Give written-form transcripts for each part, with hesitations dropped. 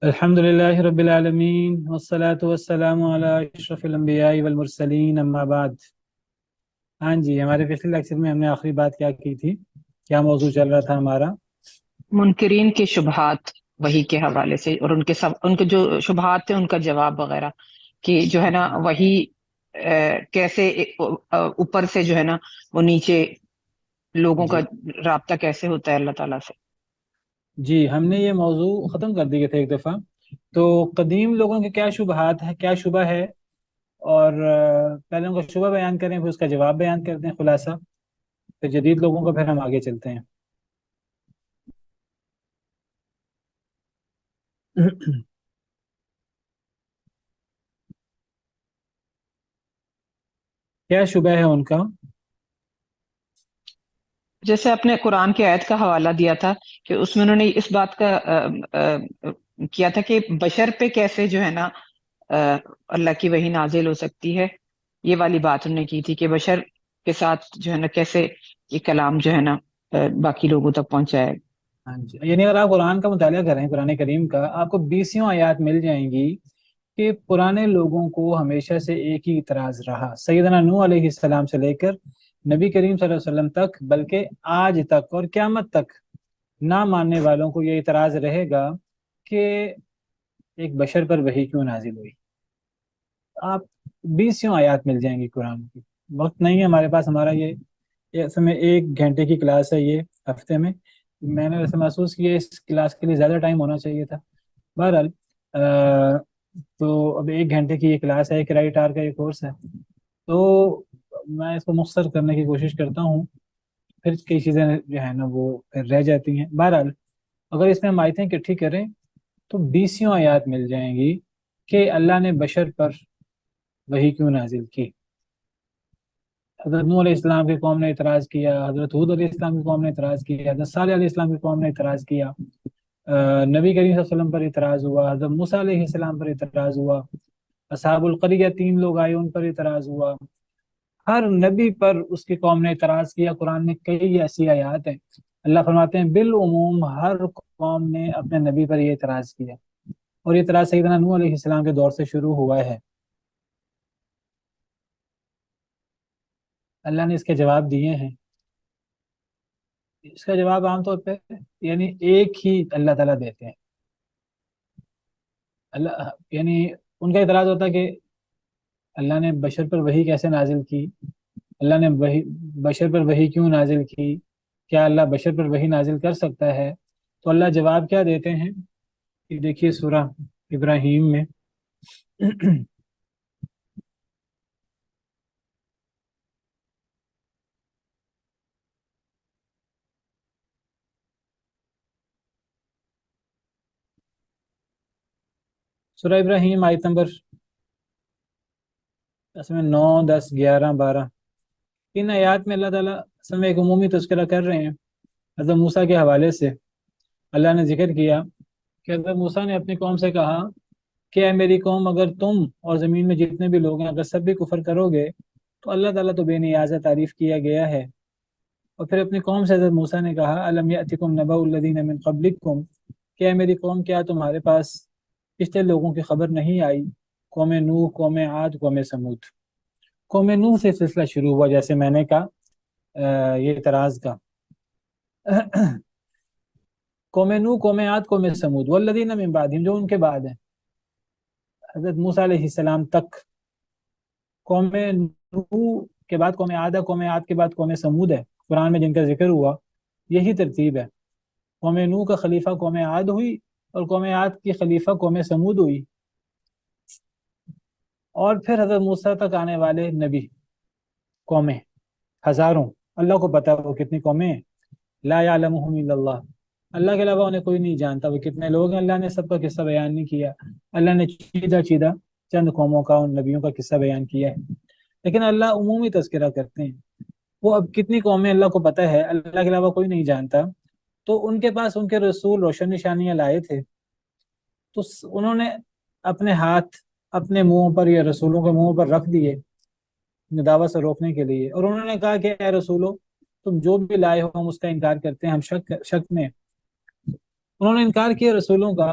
الحمد للہ رب العالمین والصلاة والسلام علی اشرف الانبیاء والمرسلین اما بعد۔ ہاں جی، ہمارے پچھلے لیکچر میں ہم نے آخری بات کیا کی تھی؟ کیا موضوع چل رہا تھا ہمارا؟ منکرین کے شبہات وہی کے حوالے سے، اور ان کے جو شبہات تھے ان کا جواب وغیرہ، کہ جو ہے نا وہی کیسے اوپر سے جو ہے نا وہ نیچے لوگوں کا جی رابطہ کیسے ہوتا ہے اللہ تعالیٰ سے۔ جی، ہم نے یہ موضوع ختم کر دیے تھے ایک دفعہ۔ تو قدیم لوگوں کے کیا شبہات ہے، کیا شبہ ہے، اور پہلے ان کا شبہ بیان کریں، پھر اس کا جواب بیان کرتے ہیں خلاصہ، پھر جدید لوگوں کا پھر ہم آگے چلتے ہیں۔ کیا شبہ ہے ان کا؟ جیسے اپنے قرآن کی آیت کا حوالہ دیا تھا کہ اس میں انہوں نے اس بات کا کیا تھا کہ بشر پہ کیسے جو ہے نا اللہ کی وحی نازل ہو سکتی ہے۔ یہ والی بات انہوں نے کی تھی کہ بشر کے ساتھ جو ہے نا کیسے یہ کلام جو ہے نا باقی لوگوں تک پہنچائے۔ ہاں جی، یعنی اگر آپ قرآن کا مطالعہ کریں، قرآن کریم کا، آپ کو 20 آیات مل جائیں گی کہ پرانے لوگوں کو ہمیشہ سے ایک ہی اعتراض رہا، سیدنا نوح علیہ السلام سے لے کر نبی کریم صلی اللہ علیہ وسلم تک، بلکہ آج تک اور قیامت تک نہ ماننے والوں کو یہ اعتراض رہے گا کہ ایک بشر پر وحی کیوں نازل ہوئی۔ آپ 20 آیات مل جائیں گی قرآن کی۔ وقت نہیں ہے ہمارے پاس، ہمارا یہ اصل میں 1 گھنٹے کی کلاس ہے یہ ہفتے میں نے ویسے محسوس کیا اس کلاس کے لیے زیادہ ٹائم ہونا چاہیے تھا۔ بہرحال تو اب 1 گھنٹے کی یہ کلاس ہے، کریڈٹ آر کا یہ کورس ہے، تو میں اس کو مختصر کرنے کی کوشش کرتا ہوں، پھر کئی چیزیں جو ہے نا وہ پھر رہ جاتی ہیں۔ بہرحال اگر اس میں ہم آیتیں اکٹھی کریں تو 20 آیات مل جائیں گی کہ اللہ نے بشر پر وحی کیوں نازل کی۔ حضرت نوح علیہ السلام کی قوم نے اعتراض کیا، حضرت حود علیہ السلام کی قوم نے اعتراض کیا، حضرت صالح علیہ السلام کی قوم نے اعتراض کیا، نبی کریم صلی اللہ علیہ وسلم پر اعتراض ہوا، حضرت موسیٰ علیہ السلام پر اعتراض ہوا، اصحاب القریہ 3 لوگ آئے ان پر اعتراض ہوا۔ ہر نبی پر اس کی قوم نے اعتراض کیا۔ قرآن میں کئی ایسی آیات ہیں، اللہ فرماتے ہیں بالعموم ہر قوم نے اپنے نبی پر یہ اعتراض کیا، اور یہ اعتراض سیدنا نوح علیہ السلام کے دور سے شروع ہوا ہے۔ اللہ نے اس کے جواب دیے ہیں۔ اس کا جواب عام طور پہ یعنی ایک ہی اللہ تعالیٰ دیتے ہیں۔ اللہ یعنی ان کا اعتراض ہوتا ہے کہ اللہ نے بشر پر وحی کیسے نازل کی، اللہ نے بشر پر وحی کیوں نازل کی، کیا اللہ بشر پر وحی نازل کر سکتا ہے؟ تو اللہ جواب کیا دیتے ہیں کہ دیکھیے سورہ ابراہیم میں سورہ ابراہیم آیت نمبر اس میں 9 10 11 12 ان آیات میں اللہ تعالیٰ اصل میں ایک عمومی تذکرہ کر رہے ہیں۔ حضرت موسیٰ کے حوالے سے اللہ نے ذکر کیا کہ حضرت موسیٰ نے اپنی قوم سے کہا کہ اے میری قوم، اگر تم اور زمین میں جتنے بھی لوگ ہیں اگر سب بھی کفر کرو گے تو اللہ تعالیٰ تو بے نیاز ہے، تعریف کیا گیا ہے۔ اور پھر اپنی قوم سے حضرت موسیٰ نے کہا الم یأتکم نبأ الذین من قبلکم، کہ اے میری قوم کیا تمہارے پاس پچھلے لوگوں کی خبر نہیں آئی، قوم نوح، قوم عاد، قوم سمود۔ قوم نوح سے سلسلہ شروع ہوا، جیسے میں نے کہا یہ اعتراض کا قوم نوح، قوم عاد، قوم سمود، والذین من بعدہم، جو ان کے بعد ہیں حضرت موسیٰ علیہ السلام تک۔ قوم نوح کے بعد قوم عاد ہے، قوم عاد کے بعد قوم سمود ہے، قرآن میں جن کا ذکر ہوا یہی ترتیب ہے۔ قوم نوح کا خلیفہ قوم عاد ہوئی، اور قوم عاد کی خلیفہ قوم سمود ہوئی، اور پھر حضرت موسیٰ تک آنے والے نبی قومیں ہزاروں، اللہ کو پتہ وہ کتنی قومیں ہیں، لا یعلمہم الا اللہ، اللہ کے علاوہ انہیں کوئی نہیں جانتا وہ کتنے لوگ ہیں۔ اللہ نے سب کا قصہ بیان نہیں کیا، اللہ نے چیدہ چیدہ چند قوموں کا، ان نبیوں کا قصہ بیان کیا ہے، لیکن اللہ عمومی تذکرہ کرتے ہیں۔ وہ اب کتنی قومیں اللہ کو پتہ ہے، اللہ کے علاوہ کوئی نہیں جانتا، تو ان کے پاس ان کے رسول روشن نشانیاں لائے تھے، تو انہوں نے اپنے ہاتھ اپنے منہوں پر یا رسولوں کے منہوں پر رکھ دیے دعوت سے روکنے کے لیے، اور انہوں نے کہا کہ اے رسولو تم جو بھی لائے ہو ہم اس کا انکار کرتے ہیں، ہم شک میں۔ انہوں نے انکار کیا رسولوں کا،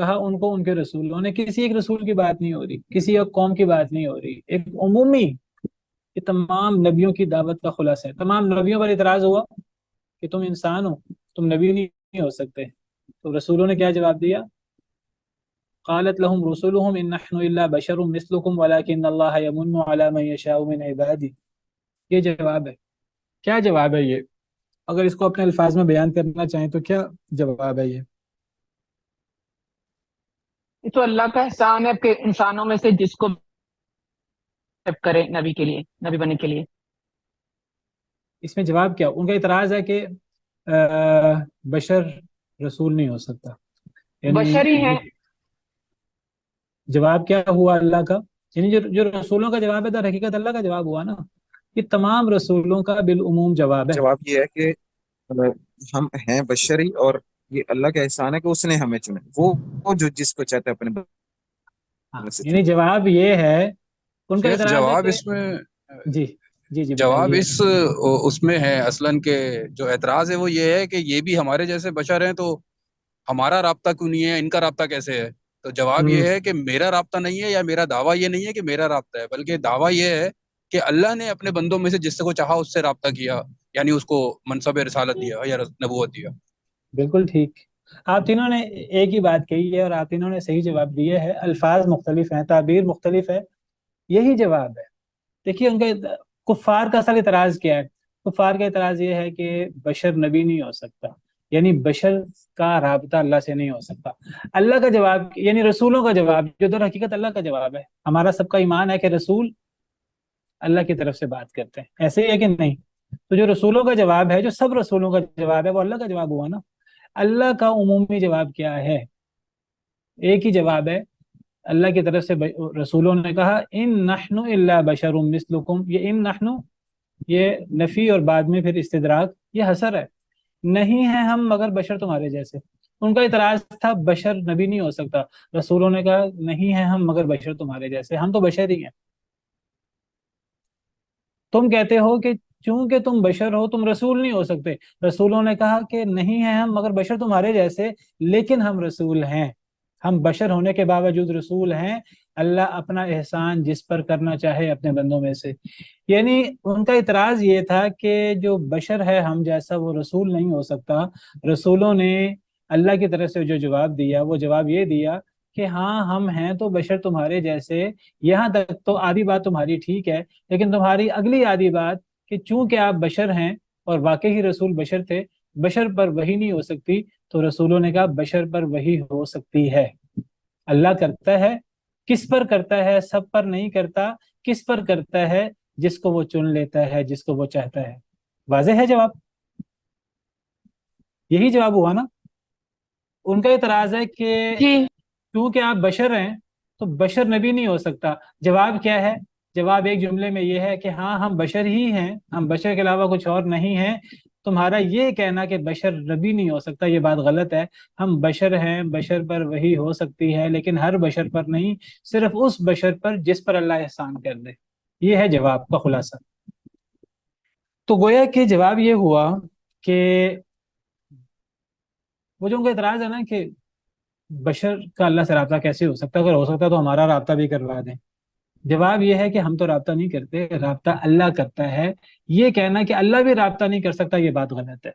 کہا ان کو ان کے رسولوں نے، کسی ایک رسول کی بات نہیں ہو رہی، کسی ایک قوم کی بات نہیں ہو رہی، ایک عمومی، یہ تمام نبیوں کی دعوت کا خلاصہ ہے۔ تمام نبیوں پر اعتراض ہوا کہ تم انسان ہو، تم نبی نہیں ہو سکتے، تو رسولوں نے کیا جواب دیا؟ قالت لهم رسلهم ان نحن الا بشر مثلكم ولكن الله يمن على من يشاء من عباده۔ یہ جواب ہے۔ کیا جواب ہے یہ؟ اگر اس کو اپنے الفاظ میں بیان کرنا چاہیں تو کیا جواب ہے یہ؟ یہ تو اللہ کا احسان ہے کہ انسانوں میں سے جس کو کرے نبی کے لیے، نبی بننے کے لیے۔ اس میں جواب کیا؟ ان کا اعتراض ہے کہ بشر رسول نہیں ہو سکتا، یعنی بشر ہی ہیں۔ جواب کیا ہوا اللہ کا؟ یعنی جو رسولوں کا جواب ہے در حقیقت اللہ کا جواب ہوا نا، یہ تمام رسولوں کا بالعموم جواب ہے۔ جواب یہ ہے کہ ہم ہیں بشری، اور یہ اللہ کا احسان ہے کہ اس نے ہمیں چنا، وہ جو جس کو چاہتا ہے اپنے ہاں، بندے سے یعنی جواب یہ ہے، ان کا شیخ اعتراض ہے جواب کہ اس میں جی جی جی جواب بتائیے۔ اس میں ہے اصلاً کہ جو اعتراض ہے وہ یہ ہے کہ یہ بھی ہمارے جیسے بشر ہیں، تو ہمارا رابطہ کیوں نہیں ہے، ان کا رابطہ کیسے ہے؟ تو جواب ہوں یہ ہے کہ میرا رابطہ نہیں ہے، یا میرا دعویٰ یہ نہیں ہے کہ میرا رابطہ ہے، بلکہ دعویٰ یہ ہے کہ اللہ نے اپنے بندوں میں سے جس سے کو چاہا اس سے رابطہ کیا، یعنی اس کو منصب رسالت دیا یا نبوت دیا۔ بالکل ٹھیک۔ آپ تینوں نے ایک ہی بات کہی ہے اور آپ تینوں نے صحیح جواب دیا ہے، الفاظ مختلف ہیں، تعبیر مختلف ہے، یہی جواب ہے۔ دیکھیے ان کا کفار کا اصل اعتراض کیا ہے؟ کفار کا اعتراض یہ ہے کہ بشر نبی نہیں ہو سکتا، یعنی بشر کا رابطہ اللہ سے نہیں ہو سکتا۔ اللہ کا جواب یعنی رسولوں کا جواب جو در حقیقت اللہ کا جواب ہے، ہمارا سب کا ایمان ہے کہ رسول اللہ کی طرف سے بات کرتے ہیں، ایسے ہی ہے کہ نہیں؟ تو جو رسولوں کا جواب ہے، جو سب رسولوں کا جواب ہے، وہ اللہ کا جواب ہوا نا۔ اللہ کا عمومی جواب کیا ہے؟ ایک ہی جواب ہے اللہ کی طرف سے۔ رسولوں نے کہا ان نحن الا بشر مثلکم، یہ ان نحن، یہ نفی اور بعد میں پھر استدراک، یہ حسر ہے، نہیں ہے ہم مگر بشر تمہارے جیسے۔ ان کا اعتراض تھا بشر نبی نہیں ہو سکتا، رسولوں نے کہا نہیں ہے ہم مگر بشر تمہارے جیسے، ہم تو بشر ہی ہیں۔ تم کہتے ہو کہ چونکہ تم بشر ہو تم رسول نہیں ہو سکتے، رسولوں نے کہا کہ نہیں ہے ہم مگر بشر تمہارے جیسے، لیکن ہم رسول ہیں، ہم بشر ہونے کے باوجود رسول ہیں۔ اللہ اپنا احسان جس پر کرنا چاہے اپنے بندوں میں سے، یعنی ان کا اعتراض یہ تھا کہ جو بشر ہے ہم جیسا وہ رسول نہیں ہو سکتا۔ رسولوں نے اللہ کی طرف سے جو جواب دیا وہ جواب یہ دیا کہ ہاں ہم ہیں تو بشر تمہارے جیسے، یہاں تک تو آدھی بات تمہاری ٹھیک ہے، لیکن تمہاری اگلی آدھی بات کہ چونکہ آپ بشر ہیں اور واقعی رسول بشر تھے، بشر پر وحی نہیں ہو سکتی، تو رسولوں نے کہا بشر پر وحی ہو سکتی ہے۔ اللہ کرتا ہے، کس پر کرتا ہے؟ سب پر نہیں کرتا، کس پر کرتا ہے؟ جس کو وہ چن لیتا ہے، جس کو وہ چاہتا ہے۔ واضح ہے جواب؟ یہی جواب ہوا نا۔ ان کا اعتراض ہے کہ جی کیونکہ آپ بشر ہیں تو بشر نبی نہیں ہو سکتا۔ جواب کیا ہے؟ جواب ایک جملے میں یہ ہے کہ ہاں ہم بشر ہی ہیں، ہم بشر کے علاوہ کچھ اور نہیں ہیں۔ تمہارا یہ کہنا کہ بشر نبی نہیں ہو سکتا یہ بات غلط ہے، ہم بشر ہیں، بشر پر وہی ہو سکتی ہے لیکن ہر بشر پر نہیں، صرف اس بشر پر جس پر اللہ احسان کر دے۔ یہ ہے جواب کا خلاصہ۔ تو گویا کہ جواب یہ ہوا کہ وہ جو ان کا اعتراض ہے نا کہ بشر کا اللہ سے رابطہ کیسے ہو سکتا ہے، اگر ہو سکتا تو ہمارا رابطہ بھی کروا دیں۔ جواب یہ ہے کہ ہم تو رابطہ نہیں کرتے، رابطہ اللہ کرتا ہے۔ یہ کہنا کہ اللہ بھی رابطہ نہیں کر سکتا یہ بات غلط ہے۔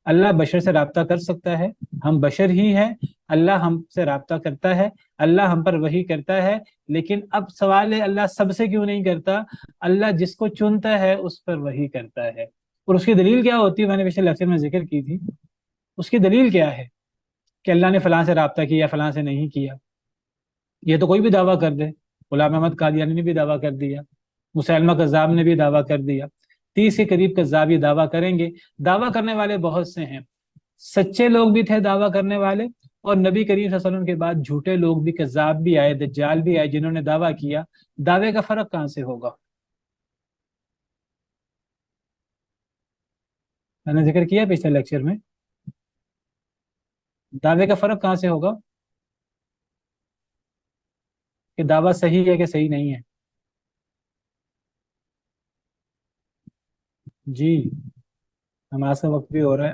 اللہ بشر سے رابطہ کر سکتا ہے، ہم بشر ہی ہیں، اللہ ہم سے رابطہ کرتا ہے، اللہ ہم پر وحی کرتا ہے، لیکن اب سوال ہے اللہ سب سے کیوں نہیں کرتا؟ اللہ جس کو چنتا ہے اس پر وحی کرتا ہے، اور اس کی دلیل کیا ہوتی ہے؟ میں نے پچھلے لیکچر میں ذکر کی تھی، اس کی دلیل کیا ہے کہ اللہ نے فلاں سے رابطہ کیا فلاں سے نہیں کیا؟ یہ تو کوئی بھی دعویٰ کر دے، غلام احمد قادیانی نے بھی دعویٰ کر دیا، مسلمہ کذاب نے بھی دعویٰ کر دیا، 30 کے قریب کذاب یہ دعویٰ کریں گے۔ دعویٰ کرنے والے بہت سے ہیں، سچے لوگ بھی تھے دعویٰ کرنے والے، اور نبی کریم صلی اللہ علیہ وسلم کے بعد جھوٹے لوگ بھی، کذاب بھی آئے، دجال بھی آئے جنہوں نے دعویٰ کیا۔ دعوے کا فرق کہاں سے ہوگا؟ میں نے ذکر کیا پچھلے لیکچر میں، دعوے کا فرق کہاں سے ہوگا کہ دعویٰ صحیح ہے کہ صحیح نہیں ہے؟ جی نماز کا وقت بھی ہو رہا ہے۔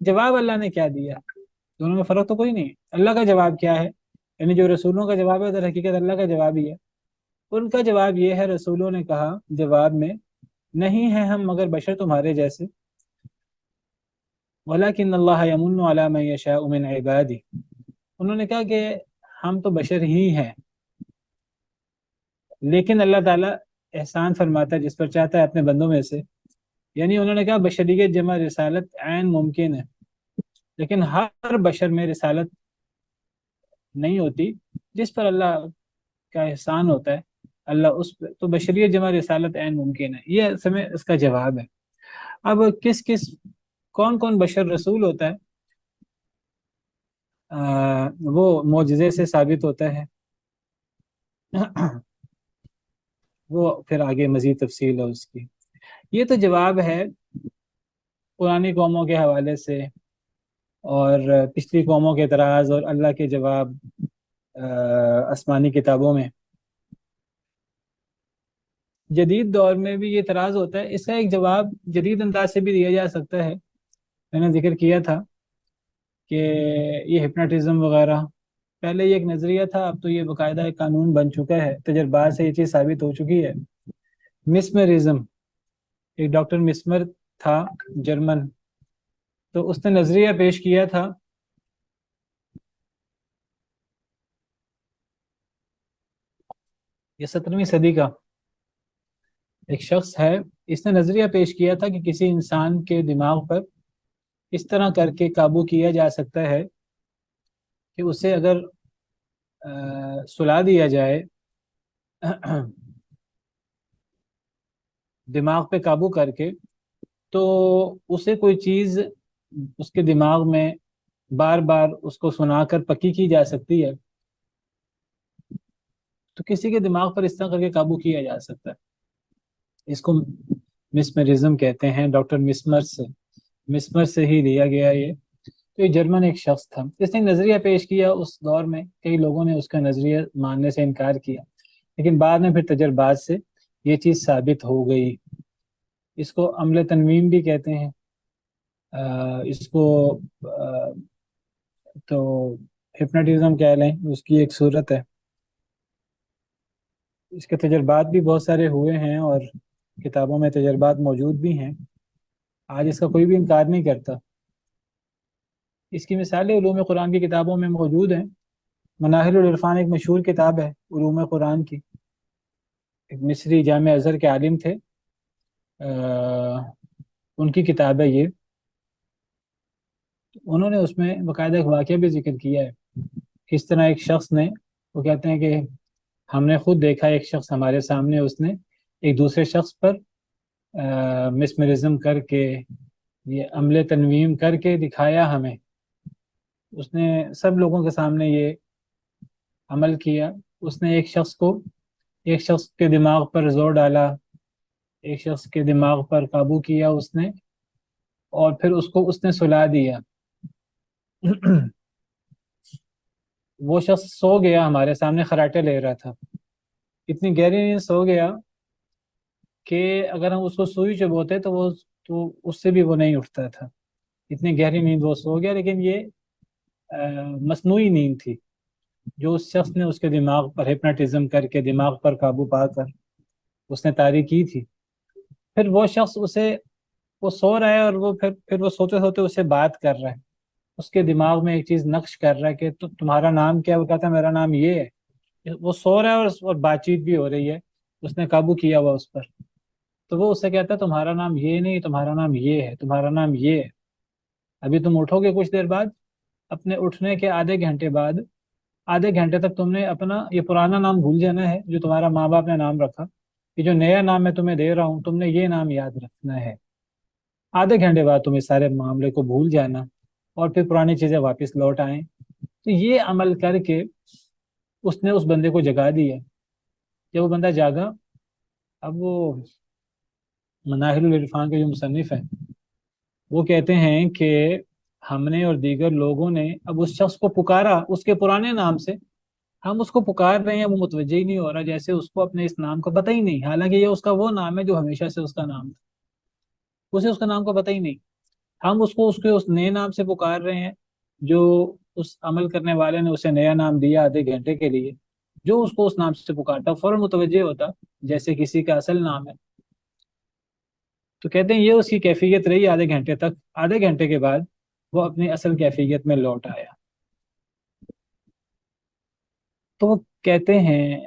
جواب اللہ نے کیا دیا، دونوں میں فرق تو کوئی نہیں ہے۔ اللہ کا جواب کیا ہے، یعنی جو رسولوں کا جواب ہے در حقیقت اللہ کا جواب ہی ہے۔ ان کا جواب یہ ہے، رسولوں نے کہا جواب میں، نہیں ہے ہم مگر بشر تمہارے جیسے، ولیکن اللہ یمن علی من یشاء من عبادہ، انہوں نے کہا کہ ہم تو بشر ہی ہیں، لیکن اللہ تعالیٰ احسان فرماتا ہے جس پر چاہتا ہے اپنے بندوں میں سے۔ یعنی انہوں نے کہا بشریت جمع رسالت عین ممکن ہے، لیکن ہر بشر میں رسالت نہیں ہوتی، جس پر اللہ کا احسان ہوتا ہے اللہ اس پہ، تو بشریت جمع رسالت عین ممکن ہے، یہ اصل میں اس کا جواب ہے۔ اب کس کون کون بشر رسول ہوتا ہے، وہ معجزے سے ثابت ہوتا ہے، وہ پھر آگے مزید تفصیل ہے اس کی۔ یہ تو جواب ہے پرانی قوموں کے حوالے سے اور پچھلی قوموں کے اعتراض اور اللہ کے جواب آسمانی کتابوں میں۔ جدید دور میں بھی یہ اعتراض ہوتا ہے، اس کا ایک جواب جدید انداز سے بھی دیا جا سکتا ہے۔ میں نے ذکر کیا تھا کہ یہ ہپناٹزم وغیرہ پہلے یہ ایک نظریہ تھا، اب تو یہ باقاعدہ ایک قانون بن چکا ہے، تجربات سے یہ چیز ثابت ہو چکی ہے۔ مسمرزم، ایک ڈاکٹر مسمر تھا جرمن، تو اس نے نظریہ پیش کیا تھا یہ 17ویں صدی کا ایک شخص ہے، اس نے نظریہ پیش کیا تھا کہ کسی انسان کے دماغ پر اس طرح کر کے قابو کیا جا سکتا ہے کہ اسے اگر سلا دیا جائے، دماغ پہ قابو کر کے، تو اسے کوئی چیز اس کے دماغ میں بار بار اس کو سنا کر پکی کی جا سکتی ہے، تو کسی کے دماغ پر اس طرح کر کے قابو کیا جا سکتا ہے۔ اس کو مسمرزم کہتے ہیں، ڈاکٹر مسمر سے ہی لیا گیا یہ۔ تو یہ جرمن ایک شخص تھا، اس نے نظریہ پیش کیا، اس دور میں کئی لوگوں نے اس کا نظریہ ماننے سے انکار کیا، لیکن بعد میں پھر تجربات سے یہ چیز ثابت ہو گئی۔ اس کو عمل تنویم بھی کہتے ہیں، اس کو تو ہپناٹزم کہہ لیں، اس کی ایک صورت ہے۔ اس کے تجربات بھی بہت سارے ہوئے ہیں اور کتابوں میں تجربات موجود بھی ہیں، آج اس کا کوئی بھی انکار نہیں کرتا۔ اس کی مثالیں علوم قرآن کی کتابوں میں موجود ہیں۔ مناہل العرفان ایک مشہور کتاب ہے علوم قرآن کی، ایک مصری جامع ازہر کے عالم تھے، ان کی کتاب ہے یہ۔ انہوں نے اس میں باقاعدہ ایک واقعہ بھی ذکر کیا ہے، کس طرح ایک شخص نے، وہ کہتے ہیں کہ ہم نے خود دیکھا ایک شخص ہمارے سامنے، اس نے ایک دوسرے شخص پر مسمرزم کر کے، یہ عمل تنویم کر کے دکھایا ہمیں، اس نے سب لوگوں کے سامنے یہ عمل کیا۔ اس نے ایک شخص کے دماغ پر زور ڈالا، ایک شخص کے دماغ پر قابو کیا اس نے، اور پھر اس نے سلا دیا۔ وہ شخص سو گیا ہمارے سامنے، خراٹے لے رہا تھا، اتنی گہری نیند سو گیا کہ اگر ہم اس کو سوئی چبوتے تو اس سے بھی وہ نہیں اٹھتا تھا، اتنی گہری نیند وہ سو گیا۔ لیکن یہ مصنوعی نیند تھی جو اس شخص نے اس کے دماغ پر ہپناٹزم کر کے، دماغ پر قابو پا کر اس نے طاری کی تھی۔ پھر وہ شخص وہ سو رہا ہے، اور وہ پھر وہ سوتے سوتے اسے بات کر رہا ہے، اس کے دماغ میں ایک چیز نقش کر رہا ہے کہ تمہارا نام کیا ہے؟ وہ کہتا ہے میرا نام یہ ہے۔ وہ سو رہا ہے اور بات چیت بھی ہو رہی ہے، اس نے قابو کیا ہوا اس پر، تو وہ اس سے کہتا ہے تمہارا نام یہ نہیں، تمہارا نام یہ ہے، تمہارا نام یہ ہے۔ ابھی تم اٹھو گے کچھ دیر بعد، اپنے اٹھنے کے آدھے گھنٹے تک تم نے اپنا یہ پرانا نام بھول جانا ہے جو تمہارا ماں باپ نے نام رکھا، یہ جو نیا نام میں تمہیں دے رہا ہوں تم نے یہ نام یاد رکھنا ہے۔ آدھے گھنٹے بعد تم اس سارے معاملے کو بھول جانا اور پھر پرانی چیزیں واپس لوٹ آئیں۔ تو یہ عمل کر کے اس نے اس بندے کو جگا دیا۔ جب وہ بندہ جاگا، اب وہ مناہل العرفان کے جو مصنف ہیں وہ کہتے ہیں کہ ہم نے اور دیگر لوگوں نے اب اس شخص کو پکارا اس کے پرانے نام سے، ہم اس کو پکار رہے ہیں، وہ متوجہ ہی نہیں ہو رہا، جیسے اس کو اپنے اس نام کا پتہ ہی نہیں، حالانکہ یہ اس کا وہ نام ہے جو ہمیشہ سے اس کا نام تھا، اسے اس کا نام کا پتہ ہی نہیں۔ ہم اس کو اس نئے نام سے پکار رہے ہیں جو اس عمل کرنے والے نے اسے نیا نام دیا آدھے گھنٹے کے لیے. جو اس کو اس نام سے پکارتا فوراً متوجہ ہوتا جیسے کسی کا اصل نام ہے. تو کہتے ہیں یہ اس کی کیفیت رہی آدھے گھنٹے تک. آدھے گھنٹے کے بعد وہ اپنی اصل کیفیت میں لوٹ آیا. تو وہ کہتے ہیں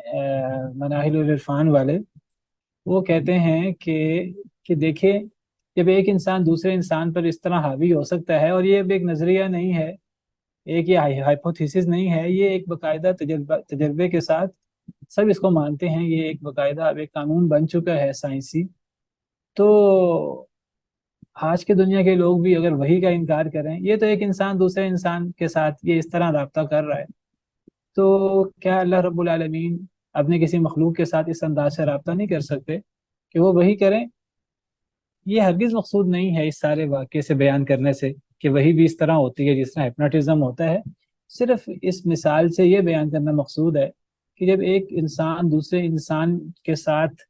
مناہل العرفان والے، وہ کہتے ہیں کہ دیکھیں، جب ایک انسان دوسرے انسان پر اس طرح حاوی ہو سکتا ہے، اور یہ اب ایک نظریہ نہیں ہے، ایک یہ ہائپوتھیسس نہیں ہے، یہ ایک باقاعدہ تجربے کے ساتھ سب اس کو مانتے ہیں، یہ ایک باقاعدہ اب ایک قانون بن چکا ہے سائنسی. تو آج کے دنیا کے لوگ بھی اگر وہی کا انکار کریں، یہ تو ایک انسان دوسرے انسان کے ساتھ یہ اس طرح رابطہ کر رہا ہے، تو کیا اللہ رب العالمین اپنے کسی مخلوق کے ساتھ اس انداز سے رابطہ نہیں کر سکتے کہ وہ وہی کریں؟ یہ ہرگز مقصود نہیں ہے اس سارے واقعے سے بیان کرنے سے کہ وہی بھی اس طرح ہوتی ہے جس طرح ہپناٹزم ہوتا ہے. صرف اس مثال سے یہ بیان کرنا مقصود ہے کہ جب ایک انسان دوسرے انسان کے ساتھ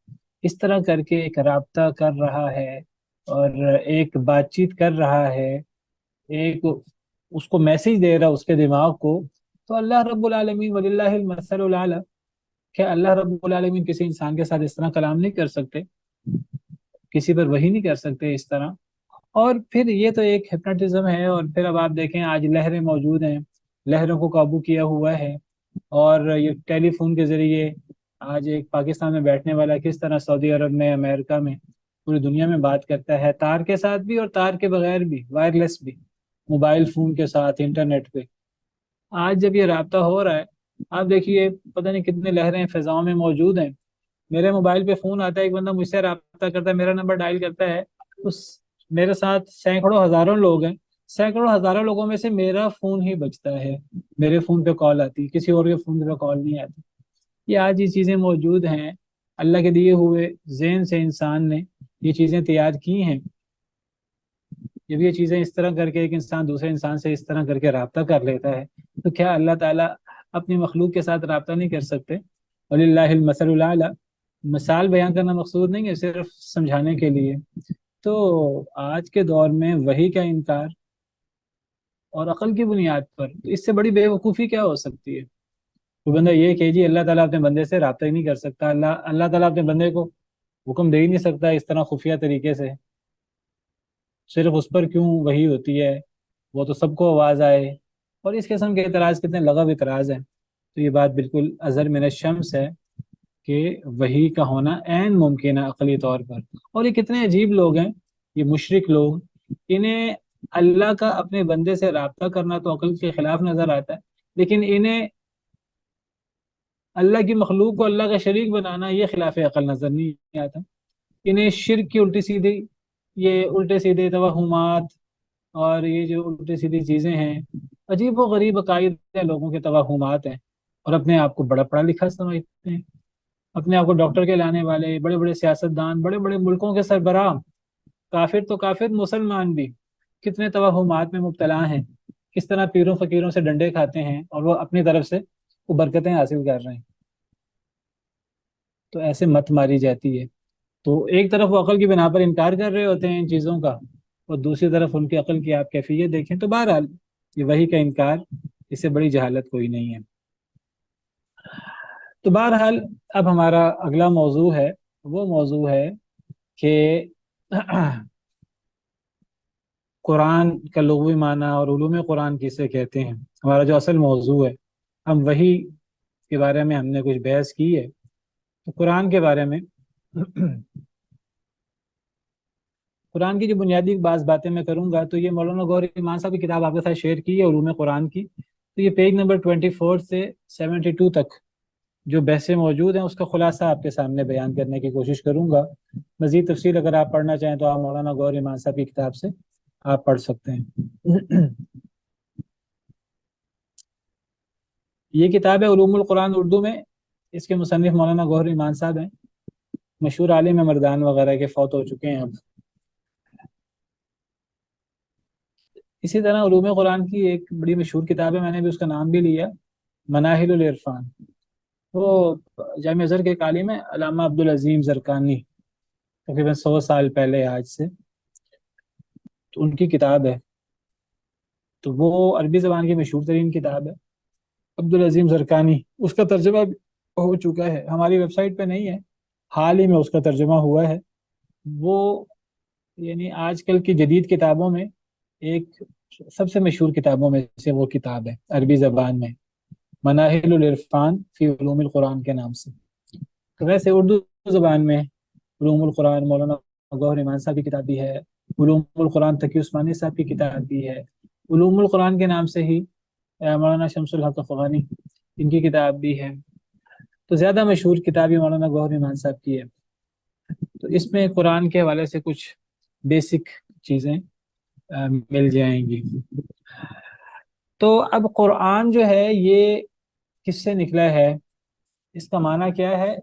اس طرح کر کے ایک رابطہ کر رہا ہے اور ایک بات چیت کر رہا ہے، ایک اس کو میسج دے رہا اس کے دماغ کو، تو اللہ رب العالمین وللہ المثل الاعلی، کہ اللہ رب العالمین کسی انسان کے ساتھ اس طرح کلام نہیں کر سکتے، کسی پر وہی نہیں کر سکتے اس طرح. اور پھر یہ تو ایک ہپناٹزم ہے، اور پھر اب آپ دیکھیں آج لہریں موجود ہیں، لہروں کو قابو کیا ہوا ہے، اور یہ ٹیلی فون کے ذریعے آج ایک پاکستان میں بیٹھنے والا کس طرح سعودی عرب میں، امریکہ میں، پوری دنیا میں بات کرتا ہے، تار کے ساتھ بھی اور تار کے بغیر بھی، وائرلیس بھی، موبائل فون کے ساتھ، انٹرنیٹ پہ. آج جب یہ رابطہ ہو رہا ہے، آپ دیکھیے پتہ نہیں کتنے لہریں فضاؤں میں موجود ہیں. میرے موبائل پہ فون آتا ہے، ایک بندہ مجھ سے رابطہ کرتا ہے، میرا نمبر ڈائل کرتا ہے، اس میرے ساتھ سینکڑوں ہزاروں لوگ ہیں، سینکڑوں ہزاروں لوگوں میں سے میرا فون ہی بچتا ہے، میرے فون پہ کال آتی، کسی اور کے فون پہ کال نہیں آتی. یہ آج یہ چیزیں موجود ہیں، اللہ کے دیے ہوئے ذہن سے انسان نے یہ چیزیں تیار کی ہیں. جب یہ چیزیں اس طرح کر کے ایک انسان دوسرے انسان سے اس طرح کر کے رابطہ کر لیتا ہے، تو کیا اللہ تعالیٰ اپنی مخلوق کے ساتھ رابطہ نہیں کر سکتے؟ وَلِلَّهِ الْمَثَلُ الْأَعْلَى. مثال بیان کرنا مقصود نہیں ہے، صرف سمجھانے کے لیے. تو آج کے دور میں وحی کا انکار اور عقل کی بنیاد پر اس سے بڑی بے وقوفی کیا ہو سکتی ہے؟ تو بندہ یہ کہ جی اللہ تعالیٰ اپنے بندے سے رابطہ ہی نہیں کر سکتا، اللہ تعالیٰ اپنے بندے کو حکم دے ہی نہیں سکتا اس طرح خفیہ طریقے سے، صرف اس پر کیوں وحی ہوتی ہے، وہ تو سب کو آواز آئے. اور اس قسم کے اعتراض کتنے لغو اعتراض ہیں. تو یہ بات بالکل ازہر من الشمس ہے کہ وحی کا ہونا عین ممکن ہے عقلی طور پر. اور یہ کتنے عجیب لوگ ہیں، یہ مشرک لوگ، انہیں اللہ کا اپنے بندے سے رابطہ کرنا تو عقل کے خلاف نظر آتا ہے، لیکن انہیں اللہ کی مخلوق کو اللہ کا شریک بنانا یہ خلاف عقل نظر نہیں آتا. انہیں شرک کی الٹے سیدھے توہمات اور یہ جو الٹی سیدھی چیزیں ہیں، عجیب و غریب عقائد لوگوں کے توہمات ہیں، اور اپنے آپ کو بڑا پڑھا لکھا سمجھتے ہیں، اپنے آپ کو ڈاکٹر کے لانے والے، بڑے بڑے سیاستدان، بڑے بڑے ملکوں کے سربراہ، کافر تو کافر، مسلمان بھی کتنے توہمات میں مبتلا ہیں، کس طرح پیروں فقیروں سے ڈنڈے کھاتے ہیں اور وہ اپنی طرف سے وہ برکتیں حاصل کر رہے ہیں. تو ایسے مت ماری جاتی ہے. تو ایک طرف وہ عقل کی بنا پر انکار کر رہے ہوتے ہیں ان چیزوں کا، اور دوسری طرف ان کی عقل کی آپ کیفیت دیکھیں. تو بہرحال یہ وحی کا انکار، اس سے بڑی جہالت کوئی نہیں ہے. تو بہرحال اب ہمارا اگلا موضوع ہے، وہ موضوع ہے کہ قرآن کا لغوی معنی اور علوم قرآن کسے کہتے ہیں. ہمارا جو اصل موضوع ہے، ہم وحی کے بارے میں ہم نے کچھ بحث کی ہے. تو قرآن کے بارے میں قرآن کی جو بنیادی بعض باتیں میں کروں گا، تو یہ مولانا غور ایمان صاحب کی کتاب آپ کے ساتھ شیئر کی ہے علوم قرآن کی. تو یہ پیج نمبر 24 سے 72 تک جو بحثیں موجود ہیں اس کا خلاصہ آپ کے سامنے بیان کرنے کی کوشش کروں گا. مزید تفصیل اگر آپ پڑھنا چاہیں تو آپ مولانا غور ایمان صاحب کی کتاب سے آپ پڑھ سکتے ہیں. یہ کتاب ہے علوم القرآن اردو میں، اس کے مصنف مولانا غور ایمان صاحب ہیں، مشہور عالم مردان وغیرہ کے، فوت ہو چکے ہیں اب. اسی طرح علوم قرآن کی ایک بڑی مشہور کتاب ہے، میں نے بھی اس کا نام بھی لیا، مناہل العرفان. وہ جامعہ ازہر کے عالم ہے علامہ عبدالعظیم زرقانی، تقریباً 100 سال پہلے آج سے. تو ان کی کتاب ہے، تو وہ عربی زبان کی مشہور ترین کتاب ہے، عبدالعظیم زرقانی، اس کا ترجمہ بھی ہو چکا ہے، ہماری ویب سائٹ پہ نہیں ہے، حال ہی میں اس کا ترجمہ ہوا ہے وہ، یعنی آج کل کی جدید کتابوں میں ایک سب سے مشہور کتابوں میں سے وہ کتاب ہے عربی زبان میں، مناہل العرفان فی علوم القرآن کے نام سے۔ تو ویسے اردو زبان میں علوم القرآن مولانا گوہر ایمان صاحب کی کتاب بھی ہے، علوم القرآن تقی عثمانی صاحب کی کتاب بھی ہے، علوم القرآن کے نام سے ہی مولانا شمس الحق افغانی ان کی کتاب بھی ہے، تو زیادہ مشہور کتاب ہی مولانا گوہر ایمان صاحب کی ہے۔ تو اس میں قرآن کے حوالے سے کچھ بیسک چیزیں مل جائیں گی۔ تو اب قرآن جو ہے یہ کس سے نکلا ہے، اس کا معنی کیا ہے،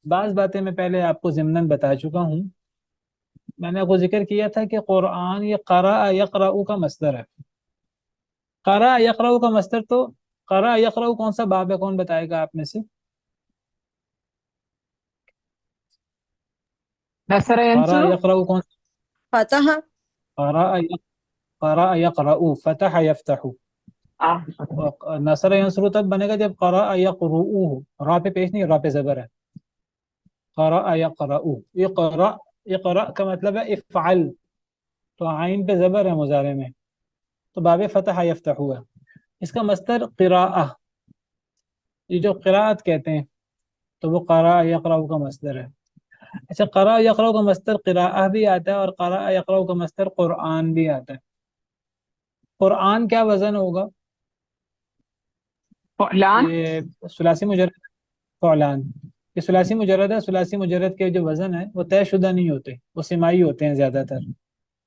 بعض باتیں میں پہلے آپ کو ضمناً بتا چکا ہوں۔ میں نے آپ کو ذکر کیا تھا کہ قرآن یہ قرأ یقرأ کا مصدر ہے۔ قرأ یقرأ کا مصدر، تو قرأ یقرأ کون سا باب ہے، کون بتائے گا آپ میں سے؟ نصر قرأ ینصر، یقرأ کون؟ فتح. قرأ یقرأ، فتح یفتح، نصر ینصر تب بنے گا جب قرأ یقرؤ، را پہ پیش نہیں، را پہ زبر ہے، قرأ یقرأ، اقرأ، اقرأ کا مطلب ہے افعل، تو عین پہ زبر ہے مضارع میں، تو باب فتح یفتح ہوا۔ اس کا مصدر قراءہ، یہ جو قراءت کہتے ہیں تو وہ قرأ یقرأ کا مصدر ہے۔ اچھا، قرأ یقرأ کا مصدر قراءہ بھی آتا ہے اور قرأ یقرأ کا مصدر قرآن بھی آتا ہے۔ قرآن کیا وزن ہوگا؟ فعلان، یہ ثلاثی مجرد، فعلان، یہ ثلاثی مجرد ہے، ثلاثی مجرد کے جو وزن ہے وہ طے شدہ نہیں ہوتے، وہ سماعی ہوتے ہیں زیادہ تر۔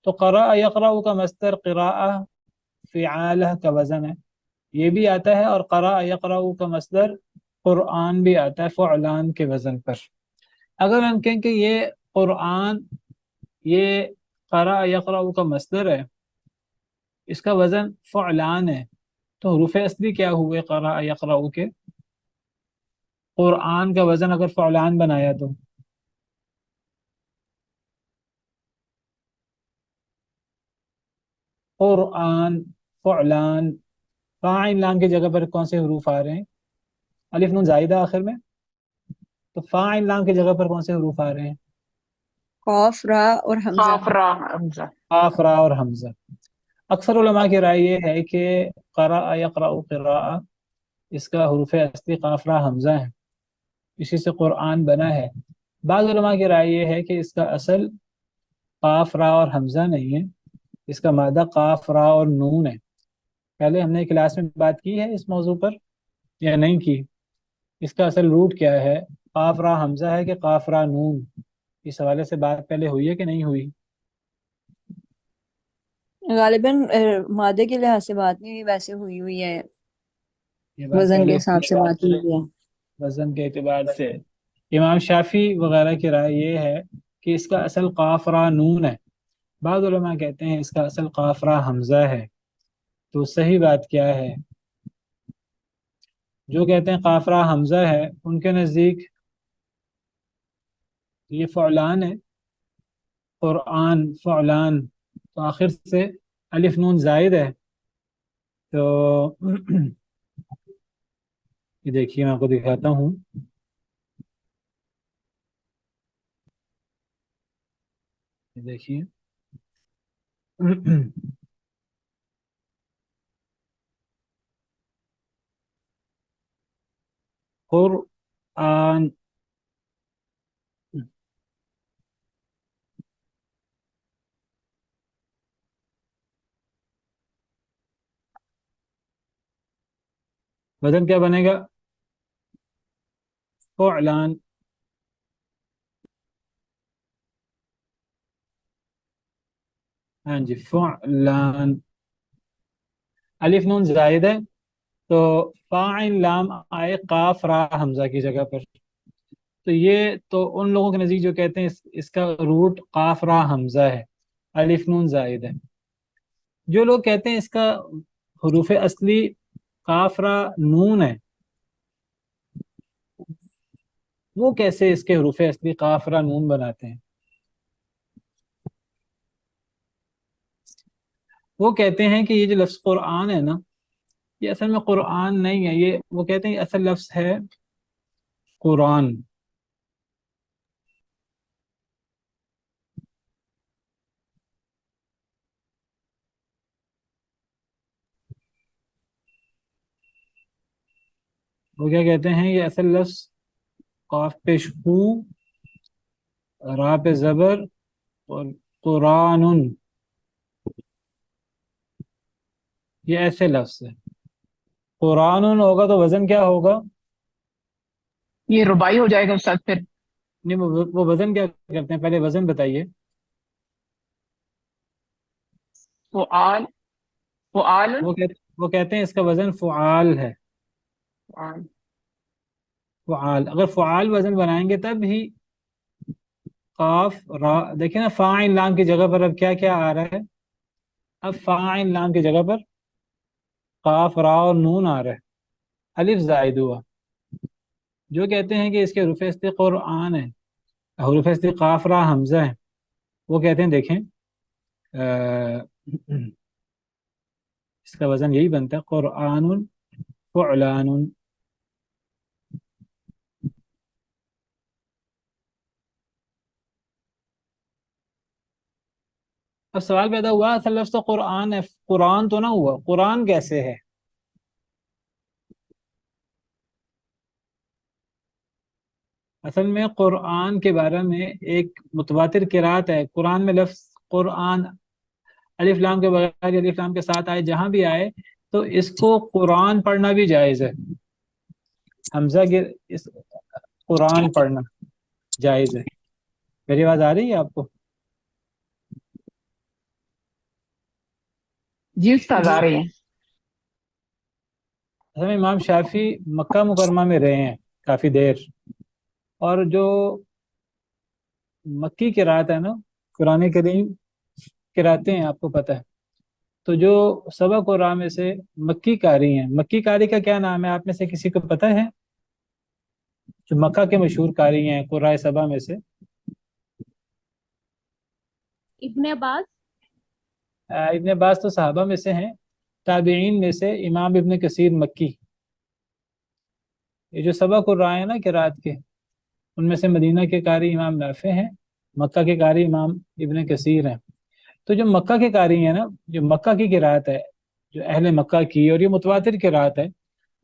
تو قرأ یقرأ کا مصدر قراءہ فعالہ کا وزن ہے، یہ بھی آتا ہے، اور قرأ یقرأ کا مصدر قرآن بھی آتا ہے فعلان کے وزن پر۔ اگر ہم کہیں کہ یہ قرآن، یہ قرأ یقرأ کا مصدر ہے، اس کا وزن فعلان ہے، تو حروف اصلی کیا ہوئے قرأ یقرأ کے؟ قرآن کا وزن اگر فعلان بنایا تو قرآن، فعلان، فاعل لام کی جگہ پر کون سے حروف آ رہے ہیں؟ الف نون زائدہ آخر میں، تو فاعل لام کی جگہ پر کون سے حروف آ رہے ہیں؟ قاف را اور حمزہ. قاف را حمزہ۔ قاف را اور حمزہ۔ اکثر علماء کی رائے یہ ہے کہ قرأ یقرأ قراء، اس کا حروف اصلی قاف را حمزہ ہے، اسی سے قرآن بنا ہے۔ بعض علماء کی رائے یہ ہے کہ اس کا اصل قاف را اور حمزہ نہیں ہے، اس کا مادہ قاف را اور نون ہے۔ پہلے ہم نے کلاس میں بات کی ہے اس موضوع پر یا نہیں کی؟ اس کا اصل روٹ کیا ہے، قاف را حمزہ ہے کہ قاف را نون؟ اس حوالے سے بات پہلے ہوئی ہے کہ نہیں ہوئی؟ غالباً مادے کے لحاظ سے بات نہیں ہوئی، ویسے ہوئی ہے، یہ بات وزن کے پہلے حساب سے بات ہوئی ہے۔ وزن کے اعتبار سے امام شافعی وغیرہ کی رائے یہ ہے کہ اس کا اصل قاف را نون ہے، بعض علماء کہتے ہیں اس کا اصل قاف را حمزہ ہے۔ تو صحیح بات کیا ہے؟ جو کہتے ہیں قاف را حمزہ ہے ان کے نزدیک یہ فعلان ہے، قرآن فعلان، تو آخر سے الف نون زائد ہے، تو یہ دیکھیے میں آپ کو دکھاتا ہوں، یہ دیکھیے قرآن، وزن کیا بنے گا؟ فعلان، ہاں جی فعلان، الف نون زائد ہے تو فاعل لام آئے قاف را حمزہ کی جگہ پر، تو یہ تو ان لوگوں کے نزدیک جو کہتے ہیں اس کا روٹ قاف را حمزہ ہے، الف نون زائد ہے۔ جو لوگ کہتے ہیں اس کا حروف اصلی قاف را نون ہے، وہ کیسے اس کے حروف اصلی قاف را نون بناتے ہیں؟ وہ کہتے ہیں کہ یہ جو لفظ قرآن ہے نا، یہ اصل میں قرآن نہیں ہے، یہ وہ کہتے ہیں یہ اصل لفظ ہے قرآن۔ وہ کیا کہتے ہیں یہ اصل لفظ قاف پیش قو، را پہ زبر، اور قرآن، یہ ایسے لفظ ہے۔ قرآن ہوگا تو وزن کیا ہوگا؟ یہ رباعی ہو جائے گا استاد پھر؟ نہیں، وہ وزن کیا کرتے ہیں، پہلے وزن بتائیے۔ فعال، فعال، وہ کہتے ہیں اس کا وزن فعال ہے۔ فعال۔ فعال، اگر فعال وزن بنائیں گے تب ہی قاف را، دیکھیں نا فاعل لام کی جگہ پر اب کیا کیا آ رہا ہے؟ اب فاعل لام کی جگہ پر قاف را اور نون آ رہا ہے، الف زائد ہوا۔ جو کہتے ہیں کہ اس کے حروف اصلی قرآن ہے، حروف اصلی قاف را حمزہ ہے، وہ کہتے ہیں دیکھیں اس کا وزن یہی بنتا ہے قرآن فعلان۔ اب سوال پیدا ہوا اصل لفظ تو قرآن ہے، قرآن تو نہ ہوا، قرآن کیسے ہے؟ اصل میں قرآن کے بارے میں ایک متواتر قرات ہے، قرآن میں لفظ قرآن الف لام کے بغیر یا الف لام کے ساتھ آئے، جہاں بھی آئے تو اس کو قرآن پڑھنا بھی جائز ہے، حمزہ کے اس قرآن پڑھنا جائز ہے۔ میری آواز آ رہی ہے آپ کو؟ جی استاد آ رہی ہیں۔ اصل میں امام شافی مکہ مکرمہ میں رہے ہیں کافی دیر، اور جو مکی قرات ہے نا، قرآن کریم قراتیں ہیں آپ کو پتہ ہے، تو جو سبا قرآن میں سے مکی قاری ہیں، مکی قاری کا کیا نام ہے آپ میں سے کسی کو پتہ ہے؟ جو مکہ کے مشہور قاری ہیں قرائے سبا میں سے؟ ابن عباس۔ ابن عباس تو صحابہ میں سے ہیں، تابعین میں سے امام ابن کثیر مکی، یہ جو سبا قرآن ہیں نا قرات کے، ان میں سے مدینہ کے قاری امام نافع ہیں، مکہ کے قاری امام ابن کثیر ہیں۔ تو جو مکہ کے قاری ہیں نا، جو مکہ کی قرات ہے، جو اہل مکہ کی، اور یہ متواتر قرات ہے،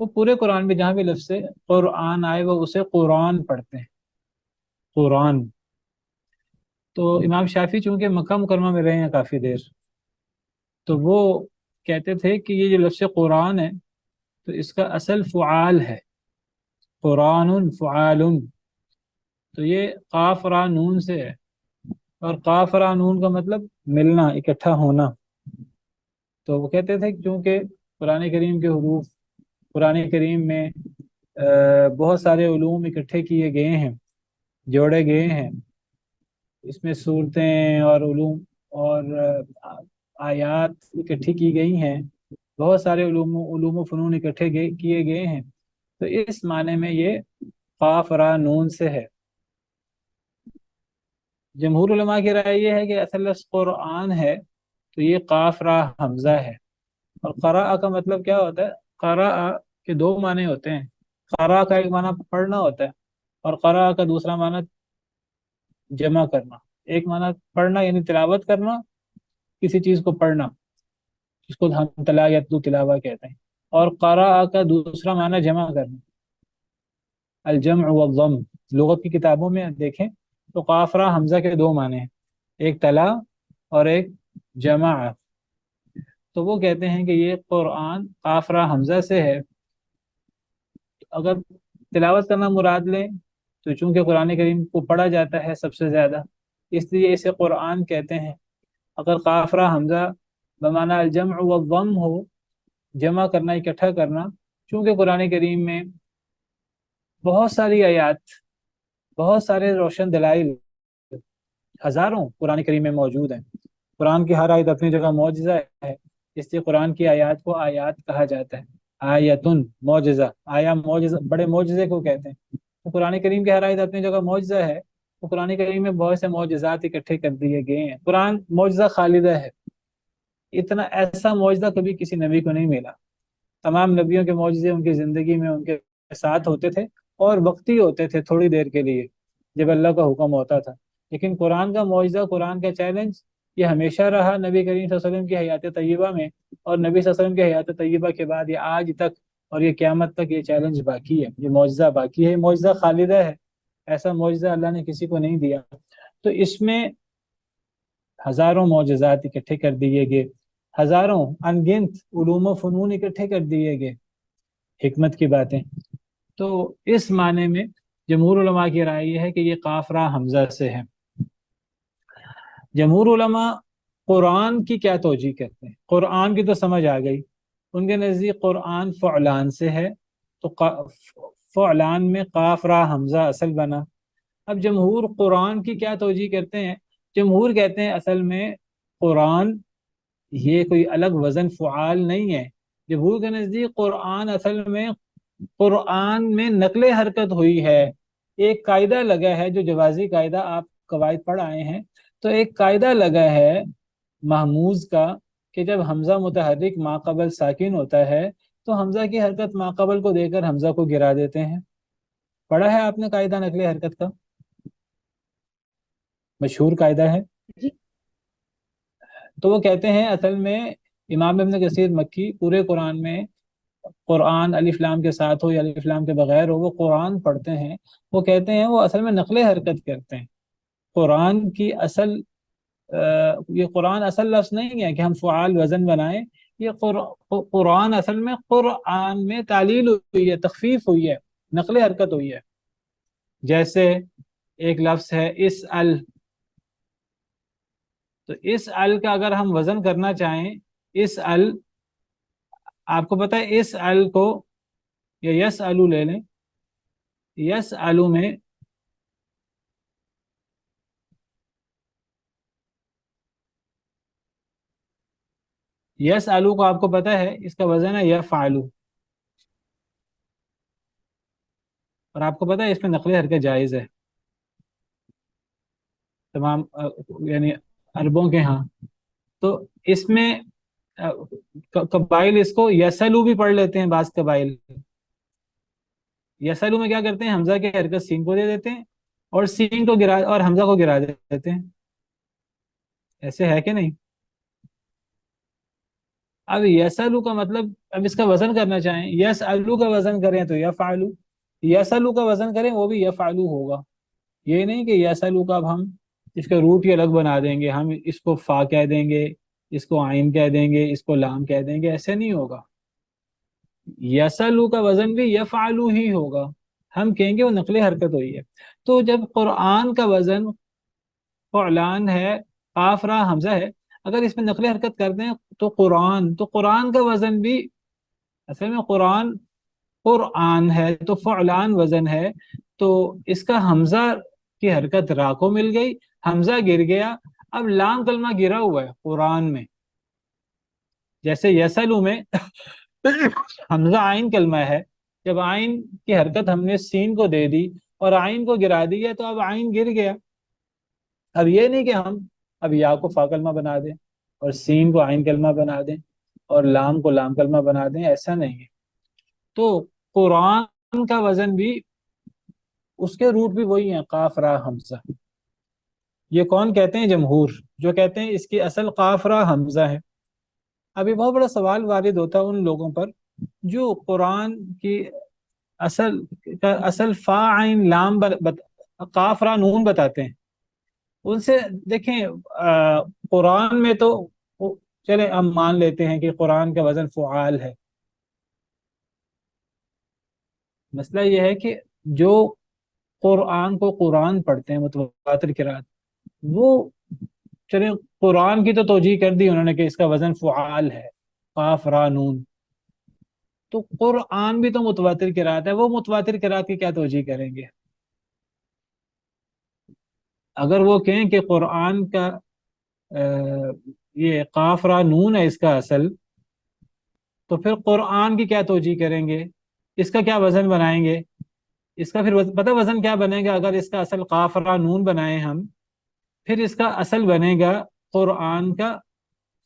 وہ پورے قرآن میں جہاں بھی لفظ قرآن آئے وہ اسے قرآن پڑھتے ہیں، قرآن۔ تو امام شافی چونکہ مکہ مکرمہ میں رہے ہیں کافی دیر، تو وہ کہتے تھے کہ یہ جو لفظ قرآن ہے تو اس کا اصل فعال ہے، قرآن فعال، تو یہ قاف را نون سے ہے، اور قاف را نون کا مطلب ملنا، اکٹھا ہونا۔ تو وہ کہتے تھے کہ چونکہ قرآن کریم کے حروف، قرآن کریم میں بہت سارے علوم اکٹھے کیے گئے ہیں، جوڑے گئے ہیں، اس میں صورتیں اور علوم اور آیات اکٹھی کی گئی ہیں، بہت سارے علوم و فنون اکٹھے کیے گئے ہیں، تو اس معنی میں یہ قاف را نون سے ہے۔ جمہور علماء کی رائے یہ ہے کہ اصل لفظ قرآن ہے تو یہ قاف را حمزہ ہے۔ اور قراء کا مطلب کیا ہوتا ہے؟ قراء کے دو معنی ہوتے ہیں، قراء کا ایک معنی پڑھنا ہوتا ہے، اور قراء کا دوسرا معنی جمع کرنا۔ ایک معنی پڑھنا یعنی تلاوت کرنا، کسی چیز کو پڑھنا، جس کو ہم تلا یا تو تلاوہ کہتے ہیں، اور قراء کا دوسرا معنی جمع کرنا، الجمع والضم۔ لغت کی کتابوں میں دیکھیں تو قاف را حمزہ کے دو معنی ہیں، ایک تلا اور ایک جمع۔ تو وہ کہتے ہیں کہ یہ قرآن قاف را حمزہ سے ہے۔ اگر تلاوت کرنا مراد لیں تو چونکہ قرآن کریم کو پڑھا جاتا ہے سب سے زیادہ، اس لیے اسے قرآن کہتے ہیں۔ اگر قاف را حمزہ بمعنی الجمع والضم ہو، جمع کرنا، اکٹھا کرنا، چونکہ قرآن کریم میں بہت ساری آیات، بہت سارے روشن دلائل، ہزاروں قرآن کریم میں موجود ہیں، قرآن کی ہر آیت اپنی جگہ معجزہ ہے، اس لیے قرآن کی آیات کو آیات کہا جاتا ہے، آیتن معجزہ، آیا معجزہ، بڑے معجزے کو کہتے ہیں۔ تو قرآن کریم کی ہر آیت اپنی جگہ معجزہ ہے، تو قرآن کریم میں بہت سے معجزات اکٹھے کر دیے گئے ہیں، قرآن معجزہ خالدہ ہے۔ اتنا ایسا معجزہ کبھی کسی نبی کو نہیں ملا. تمام نبیوں کے معجزے ان کی زندگی میں ان کے ساتھ ہوتے تھے اور وقتی ہوتے تھے، تھوڑی دیر کے لیے جب اللہ کا حکم ہوتا تھا. لیکن قرآن کا معجزہ، قرآن کا چیلنج، یہ ہمیشہ رہا نبی کریم صلی اللہ علیہ وسلم کی حیات طیبہ میں، اور نبی صلی اللہ علیہ وسلم کی حیات طیبہ کے بعد یہ آج تک اور یہ قیامت تک یہ چیلنج باقی ہے، یہ معجزہ باقی ہے، یہ معجزہ خالدہ ہے. ایسا معجزہ اللہ نے کسی کو نہیں دیا. تو اس میں ہزاروں معجزات اکٹھے کر دیے گئے، ہزاروں انگنت علوم و فنون اکٹھے کر دیے گئے، حکمت کی باتیں. تو اس معنی میں جمہور علماء کی رائے یہ ہے کہ یہ قاف را حمزہ سے ہے. جمہور علماء قرآن کی کیا توجیہ کرتے ہیں؟ قرآن کی تو سمجھ آ گئی، ان کے نزدیک قرآن فعلان سے ہے، تو فعلان میں قاف را حمزہ اصل بنا. اب جمہور قرآن کی کیا توجیہ کرتے ہیں؟ جمہور کہتے ہیں اصل میں قرآن یہ کوئی الگ وزن فعال نہیں ہے. جمہور کے نزدیک قرآن اصل میں، قرآن میں نقل حرکت ہوئی ہے. ایک قاعدہ لگا ہے، جو جوازی قاعدہ آپ قواعد پڑھ آئے ہیں، تو ایک قاعدہ لگا ہے محموز کا کہ جب حمزہ متحرک ماقبل ساکن ہوتا ہے تو حمزہ کی حرکت ماقبل کو دے کر حمزہ کو گرا دیتے ہیں. پڑھا ہے آپ نے قاعدہ نقل حرکت کا؟ مشہور قاعدہ ہے. جی. تو وہ کہتے ہیں اصل میں امام ابن کثیر مکی پورے قرآن میں، قرآن الف لام کے ساتھ ہو یا الف لام کے بغیر ہو، وہ قرآن پڑھتے ہیں، وہ کہتے ہیں وہ اصل میں نقل حرکت کرتے ہیں. قرآن کی اصل یہ قرآن اصل لفظ نہیں ہے کہ ہم فعال وزن بنائیں. یہ قرآن اصل میں، قرآن میں تعلیل ہوئی ہے، تخفیف ہوئی ہے، نقل حرکت ہوئی ہے. جیسے ایک لفظ ہے اس ال، تو اس ال کا اگر ہم وزن کرنا چاہیں، اس ال، آپ کو پتہ ہے اس ال کو یا یس الو لے لیں، یس الو میں یس آلو کو آپ کو پتہ ہے اس کا وزن ہے یفعلو، اور آپ کو پتہ ہے اس میں نقل حرکت جائز ہے تمام یعنی عربوں کے ہاں. تو اس میں قبائل اس کو یسلو بھی پڑھ لیتے ہیں. بعض قبائل یسلو میں کیا کرتے ہیں، حمزہ کی حرکت سین کو دے دیتے ہیں اور سین کو گرا اور حمزہ کو گرا دیتے ہیں. ایسے ہے کہ نہیں؟ اب یسلو کا مطلب، اب اس کا وزن کرنا چاہیں، یس الو کا وزن کریں تو یفعلو، یسلو کا وزن کریں وہ بھی یفعلو ہوگا. یہ نہیں کہ یسلو کا اب ہم اس کا روٹ ہی الگ بنا دیں گے، ہم اس کو فا کہہ دیں گے، اس کو عین کہہ دیں گے، اس کو لام کہہ دیں گے، ایسے نہیں ہوگا. یسلو کا وزن بھی یفعلو ہی ہوگا، ہم کہیں گے وہ نقل حرکت ہوئی ہے. تو جب قرآن کا وزن فعلان ہے، قاف را حمزہ ہے، اگر اس میں نقل حرکت کر دیں تو قرآن کا وزن بھی اصل میں قرآن ہے تو فعلان وزن ہے. تو اس کا حمزہ کی حرکت را کو مل گئی، حمزہ گر گیا. اب لام کلمہ گرا ہوا ہے قرآن میں، جیسے یسلو میں حمزہ عین کلمہ ہے، جب عین کی حرکت ہم نے سین کو دے دی اور عین کو گرا دیا تو اب عین گر گیا. اب یہ نہیں کہ ہم اب یا کو فا کلمہ بنا دیں اور سین کو عین کلمہ بنا دیں اور لام کو لام کلمہ بنا دیں، ایسا نہیں ہے. تو قرآن کا وزن بھی، اس کے روٹ بھی وہی ہیں، قاف را حمزہ. یہ کون کہتے ہیں؟ جمہور، جو کہتے ہیں اس کی اصل قاف را حمزہ ہے. ابھی بہت بڑا سوال وارد ہوتا ہے ان لوگوں پر جو قرآن کی اصل فا عین لام قاف را نون بتاتے ہیں. ان سے دیکھیں قرآن میں تو چلے ہم مان لیتے ہیں کہ قرآن کا وزن فعال ہے. مسئلہ یہ ہے کہ جو قرآن کو قرآن پڑھتے ہیں متواتر قرات، وہ چلے قرآن کی تو توجیہ کر دی انہوں نے کہ اس کا وزن فعال ہے، قاف را نون. تو قرآن بھی تو متواتر قرات ہے، وہ متواتر قرات کی کیا توجیہ کریں گے؟ اگر وہ کہیں کہ قرآن کا یہ قاف را نون ہے اس کا اصل، تو پھر قرآن کی کیا توجیہ کریں گے؟ اس کا کیا وزن بنائیں گے؟ اس کا پھر پتہ وزن کیا بنے گا؟ اگر اس کا اصل قاف را نون بنائیں ہم، پھر اس کا اصل بنے گا قرآن کا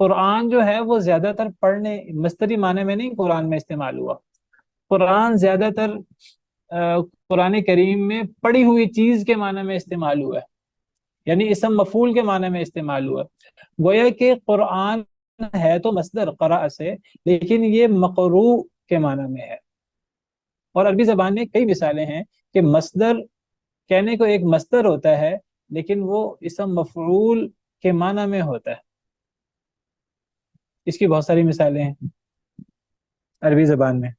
قرآن جو ہے وہ زیادہ تر پڑھنے مصدری معنی میں نہیں قرآن میں استعمال ہوا. قرآن زیادہ تر قرآن کریم میں پڑھی ہوئی چیز کے معنی میں استعمال ہوا ہے، یعنی اسم مفعول کے معنی میں استعمال ہوا ہے. گویا کہ قرآن ہے تو مصدر قرأ سے، لیکن یہ مقروء کے معنی میں ہے. اور عربی زبان میں کئی مثالیں ہیں کہ مصدر کہنے کو ایک مصدر ہوتا ہے لیکن وہ اسم مفعول کے معنی میں ہوتا ہے. اس کی بہت ساری مثالیں ہیں عربی زبان میں.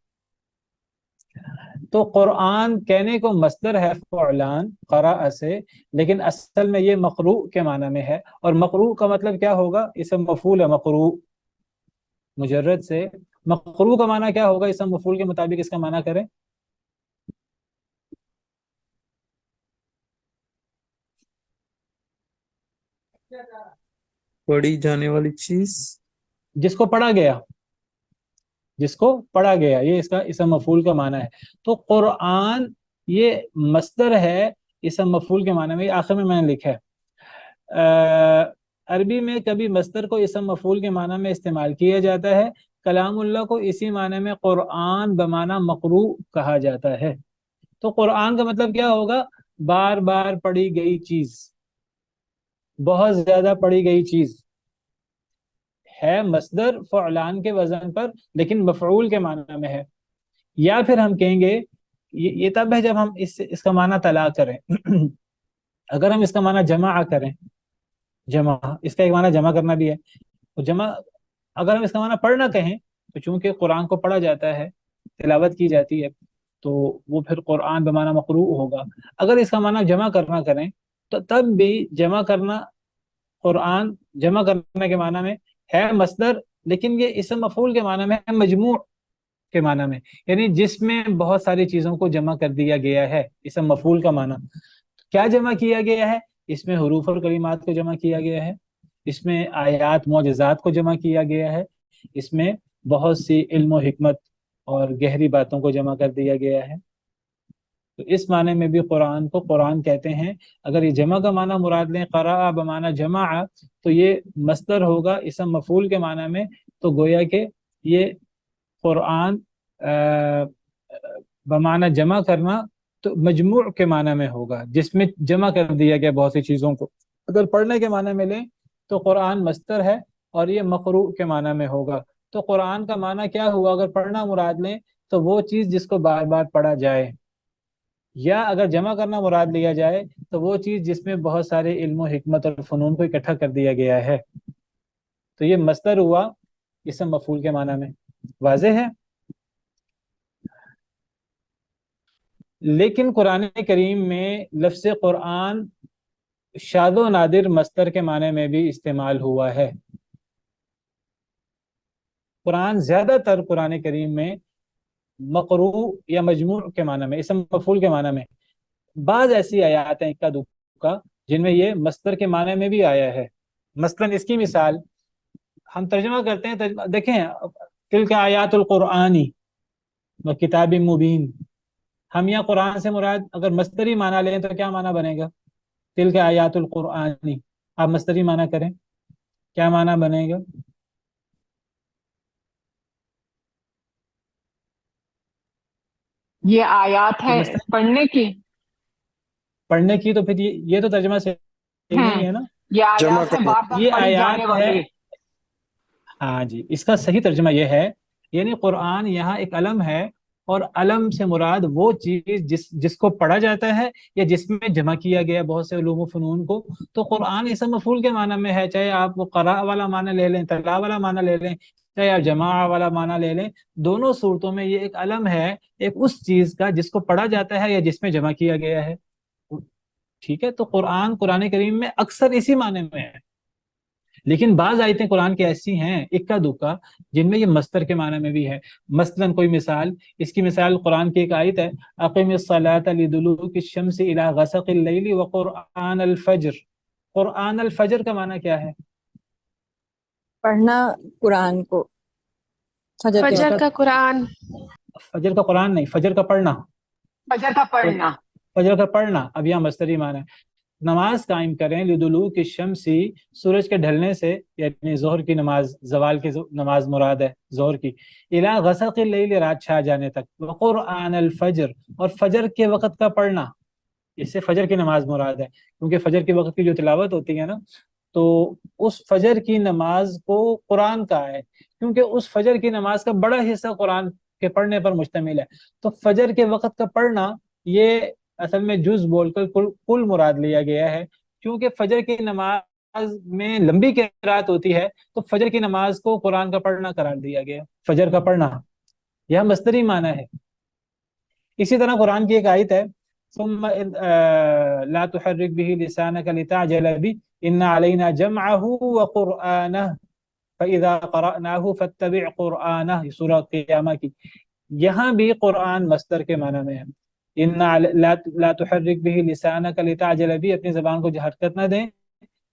تو قرآن کہنے کو مصدر ہے فعلان قرأ سے، لیکن اصل میں یہ مقروء کے معنی میں ہے. اور مقروء کا مطلب کیا ہوگا؟ اسم مفعول ہے مقروء مجرد سے. مقروء کا معنی کیا ہوگا اسم مفعول کے مطابق؟ اس کا معنی کریں. پڑھی جانے والی چیز. جس کو پڑھا گیا، جس کو پڑھا گیا، یہ اس کا اسم مفعول کا معنی ہے. تو قرآن یہ مصدر ہے اسم مفعول کے معنی میں. آخر میں نے لکھا ہے عربی میں کبھی مصدر کو اسم مفعول کے معنی میں استعمال کیا جاتا ہے. کلام اللہ کو اسی معنی میں قرآن بمعنی مقروء کہا جاتا ہے. تو قرآن کا مطلب کیا ہوگا؟ بار بار پڑھی گئی چیز، بہت زیادہ پڑھی گئی چیز. ہے مصدر فعلان کے وزن پر لیکن مفعول کے معنی میں ہے. یا پھر ہم کہیں گے یہ تب ہے جب ہم اس کا معنی طلاق کریں. اگر ہم اس کا معنی جمع کریں، جمع اس کا ایک معنی جمع کرنا بھی ہے. تو جمع اگر ہم اس کا معنی پڑھنا کہیں تو چونکہ قرآن کو پڑھا جاتا ہے، تلاوت کی جاتی ہے، تو وہ پھر قرآن بمعنی مقروء ہوگا. اگر اس کا معنی جمع کرنا کریں تو تب بھی جمع کرنا، قرآن جمع کرنے کے معنی میں ہے مصدر، لیکن یہ اسم مفعول کے معنی میں ہے مجموع کے معنی میں، یعنی جس میں بہت ساری چیزوں کو جمع کر دیا گیا ہے. اسم مفعول کا معنی کیا جمع کیا گیا ہے؟ اس میں حروف اور کلمات کو جمع کیا گیا ہے، اس میں آیات معجزات کو جمع کیا گیا ہے، اس میں بہت سی علم و حکمت اور گہری باتوں کو جمع کر دیا گیا ہے. تو اس معنی میں بھی قرآن کو قرآن کہتے ہیں. اگر یہ جمع کا معنی مراد لیں قرأ بمعنی جمع، تو یہ مصدر ہوگا اسم مفعول کے معنی میں. تو گویا کہ یہ قرآن بمعنی جمع کرنا تو مجموع کے معنی میں ہوگا، جس میں جمع کر دیا گیا بہت سی چیزوں کو. اگر پڑھنے کے معنی میں لیں تو قرآن مصدر ہے اور یہ مقروء کے معنی میں ہوگا. تو قرآن کا معنی کیا ہوا؟ اگر پڑھنا مراد لیں تو وہ چیز جس کو بار بار پڑھا جائے، یا اگر جمع کرنا مراد لیا جائے تو وہ چیز جس میں بہت سارے علم و حکمت اور فنون کو اکٹھا کر دیا گیا ہے. تو یہ مصدر ہوا اسم مفعول کے معنی میں. واضح ہے؟ لیکن قرآن کریم میں لفظ قرآن شاذ و نادر مصدر کے معنی میں بھی استعمال ہوا ہے. قرآن زیادہ تر قرآن کریم میں مقروء یا مجموع کے معنی میں، اسم مفعول کے معنی میں. بعض ایسی آیات ہیں اکا دکا جن میں یہ مصدر کے معنی میں بھی آیا ہے. مثلا اس کی مثال ہم ترجمہ کرتے ہیں، دیکھیں تلک آیات القرآنی و کتاب مبین. ہم یا قرآن سے مراد اگر مصدری معنی لیں تو کیا معنی بنے گا؟ تلک آیات القرآنی. آپ مصدری معنی کریں، کیا معنی بنے گا؟ یہ آیات ہے پڑھنے کی. پڑھنے کی تو پھر یہ تو ترجمہ سے نہیں ہے نا. یہ آیات ہے بار بار یہ پڑھی جانے آیات ہے. والی. ہاں جی، اس کا صحیح ترجمہ یہ ہے، یعنی قرآن یہاں ایک علم ہے، اور علم سے مراد وہ چیز جس کو پڑھا جاتا ہے یا جس میں جمع کیا گیا بہت سے علوم و فنون کو. تو قرآن اسم مفعول کے معنی میں ہے، چاہے آپ وہ قراء والا معنی لے لیں، تلا والا معنی لے لیں، چاہے آپ جماع والا معنی لے لیں. دونوں صورتوں میں یہ ایک علم ہے، ایک اس چیز کا جس کو پڑھا جاتا ہے یا جس میں جمع کیا گیا ہے. ٹھیک ہے، تو قرآن کریم میں اکثر اسی معنی میں ہے. لیکن بعض آیتیں قرآن کی ایسی ہیں اکا دکا جن میں یہ مصدر کے معنی میں بھی ہے. مثلا کوئی مثال، اس کی مثال قرآن کی ایک آیت ہے، اقم الصلاۃ لدلوک الشمس الی غسق اللیل وقرآن الفجر. قرآن الفجر کا معنی کیا ہے؟ پڑھنا قرآن کو. فجر کا قرآن. فجر کا قرآن نہیں، فجر کا پڑھنا. فجر کا پڑھنا. فجر کا پڑھنا اب یہاں مصدری معنی ہے. نماز قائم کریں لدلوک الشمسی سورج کے ڈھلنے سے، یعنی ظہر کی نماز، زوال کی نماز مراد ہے ظہر کی، الی غسق اللیل رات چھا جانے تک، وقرآن الفجر اور فجر کے وقت کا پڑھنا، اس سے فجر کی نماز مراد ہے، کیونکہ فجر کے وقت کی جو تلاوت ہوتی ہے نا، تو اس فجر کی نماز کو قرآن کا ہے، کیونکہ اس فجر کی نماز کا بڑا حصہ قرآن کے پڑھنے پر مشتمل ہے، تو فجر کے وقت کا پڑھنا یہ اصل میں جز بول کر کل مراد لیا گیا ہے، کیونکہ فجر کی نماز میں لمبی قرات ہوتی ہے، تو فجر کی نماز کو قرآن کا پڑھنا قرار دیا گیا، فجر کا پڑھنا، یہ مصدری معنی ہے۔ اسی طرح قرآن کی ایک آیت ہے، ثم لا تحرک به لسانك لتعجل به ان علينا جمعه وقرآنه فاذا قرأناه فاتبع قرآنه، یہ سورہ قیامہ کی، یہاں بھی قرآن مصدر کے معنی میں ہے، ان لا تحرک به لسانك لتعجل به، اپنی زبان کو حرکت نہ دیں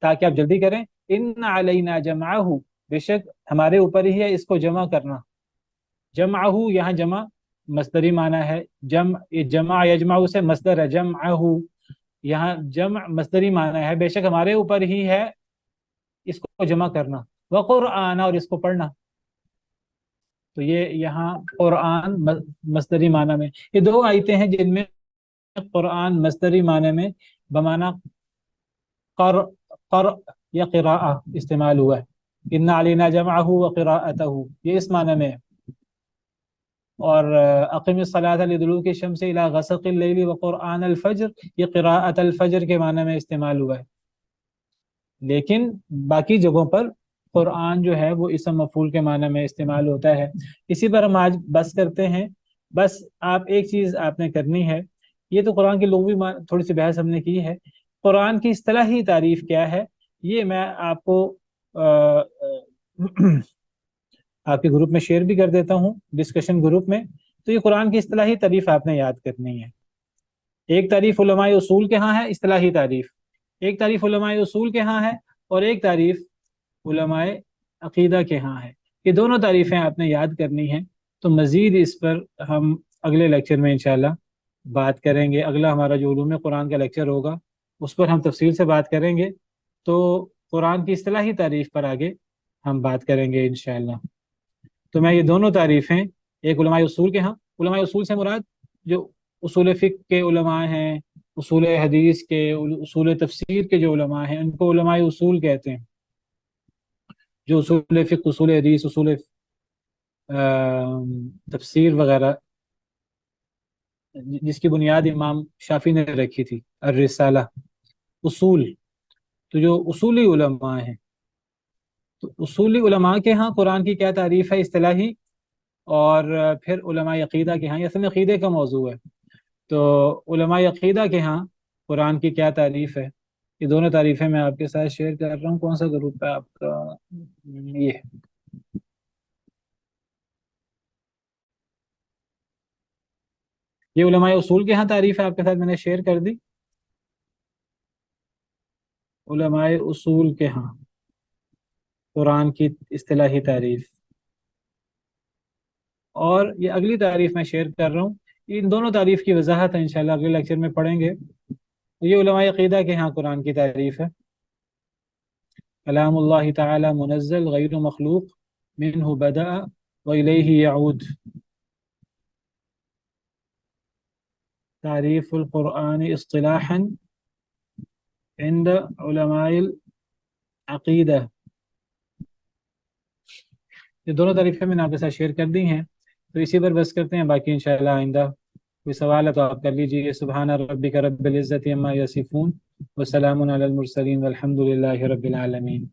تاکہ آپ جلدی کریں، ان علینا جمعه، بے شک ہمارے اوپر ہی ہے اس کو جمع کرنا، جمعه یہاں جمع مصدری معنی ہے، جمع یجمع سے مصدر ہے، جمعه یہاں جمع مصدری معنی ہے، بے شک ہمارے اوپر ہی ہے اس کو جمع کرنا، وقرآن اور اس کو پڑھنا، تو یہ یہاں قرآن مصدری معنی میں، یہ دو آیتیں ہیں جن میں قرآن مصدری معنی میں بمعنی قر یا قراءہ استعمال ہوا ہے، ان علینا جمعه وقراءته، یہ اس معنی میں ہے، اور اقم الصلاۃ لدلوک الشمس الی غسق اللیل وقرآن الفجر، یہ قراءت الفجر کے معنی میں استعمال ہوا ہے، لیکن باقی جگہوں پر قرآن جو ہے وہ اسم مفعول کے معنی میں استعمال ہوتا ہے۔ اسی پر ہم آج بس کرتے ہیں، بس آپ ایک چیز آپ نے کرنی ہے، یہ تو قرآن کی لغوی تھوڑی سی بحث ہم نے کی ہے، قرآن کی اصطلاحی تعریف کیا ہے یہ میں آپ کو آپ کے گروپ میں شیئر بھی کر دیتا ہوں، ڈسکشن گروپ میں، تو یہ قرآن کی اصطلاحی تعریف آپ نے یاد کرنی ہے۔ ایک تعریف علماء اصول کے ہاں ہے اصطلاحی تعریف، ایک تعریف علماء اصول کے ہاں ہے، اور ایک تعریف علماء عقیدہ کے ہاں ہے، یہ دونوں تعریفیں آپ نے یاد کرنی ہیں، تو مزید اس پر ہم اگلے لیکچر میں انشاءاللہ بات کریں گے، اگلا ہمارا جو علوم قرآن کا لیکچر ہوگا اس پر ہم تفصیل سے بات کریں گے، تو قرآن کی اصطلاحی تعریف پر آگے ہم بات کریں گے انشاءاللہ۔ تو میں یہ دونوں تعریفیں، ایک علماء اصول کے ہاں، علماء اصول سے مراد جو اصول فقہ کے علماء ہیں، اصول حدیث کے، اصول تفسیر کے جو علماء ہیں ان کو علماء اصول کہتے ہیں، جو اصول فقہ، اصول حدیث، اصول تفسیر وغیرہ جس کی بنیاد امام شافعی نے رکھی تھی، الرسالہ، اصول، تو جو اصولی علماء ہیں، تو اصولی علماء کے ہاں قرآن کی کیا تعریف ہے اصطلاحی، اور پھر علماء عقیدہ کے ہاں، یہ اصل میں عقیدے کا موضوع ہے، تو علماء عقیدہ کے ہاں قرآن کی کیا تعریف ہے، یہ دونوں تعریفیں میں آپ کے ساتھ شیئر کر رہا ہوں۔ کون سا گروپ ہے آپ کا؟ یہ یہ علماء اصول کے ہاں تعریف ہے آپ کے ساتھ میں نے شیئر کر دی، علماء اصول کے ہاں قرآن کی اصطلاحی تعریف، اور یہ اگلی تعریف میں شیئر کر رہا ہوں، ان دونوں تعریف کی وضاحت ہے انشاءاللہ اگلے لیکچر میں پڑھیں گے۔ یہ علماء عقیدہ کے ہاں قرآن کی تعریف ہے، کلام اللہ تعالی منزل غیر مخلوق منہ بدأ وإلیہ یعود، تعریف القرآن اصطلاحا عند علماء العقیدہ، یہ دونوں تعریفیں میں نے آپ کے ساتھ شیئر کر دی ہیں، تو اسی پر بس کرتے ہیں، باقی انشاءاللہ آئندہ کوئی سوال ہے تو آپ کر لیجیے۔ سبحان ربک رب العزت عما یصفون وسلام علی المرسلین والحمد للہ رب العالمین۔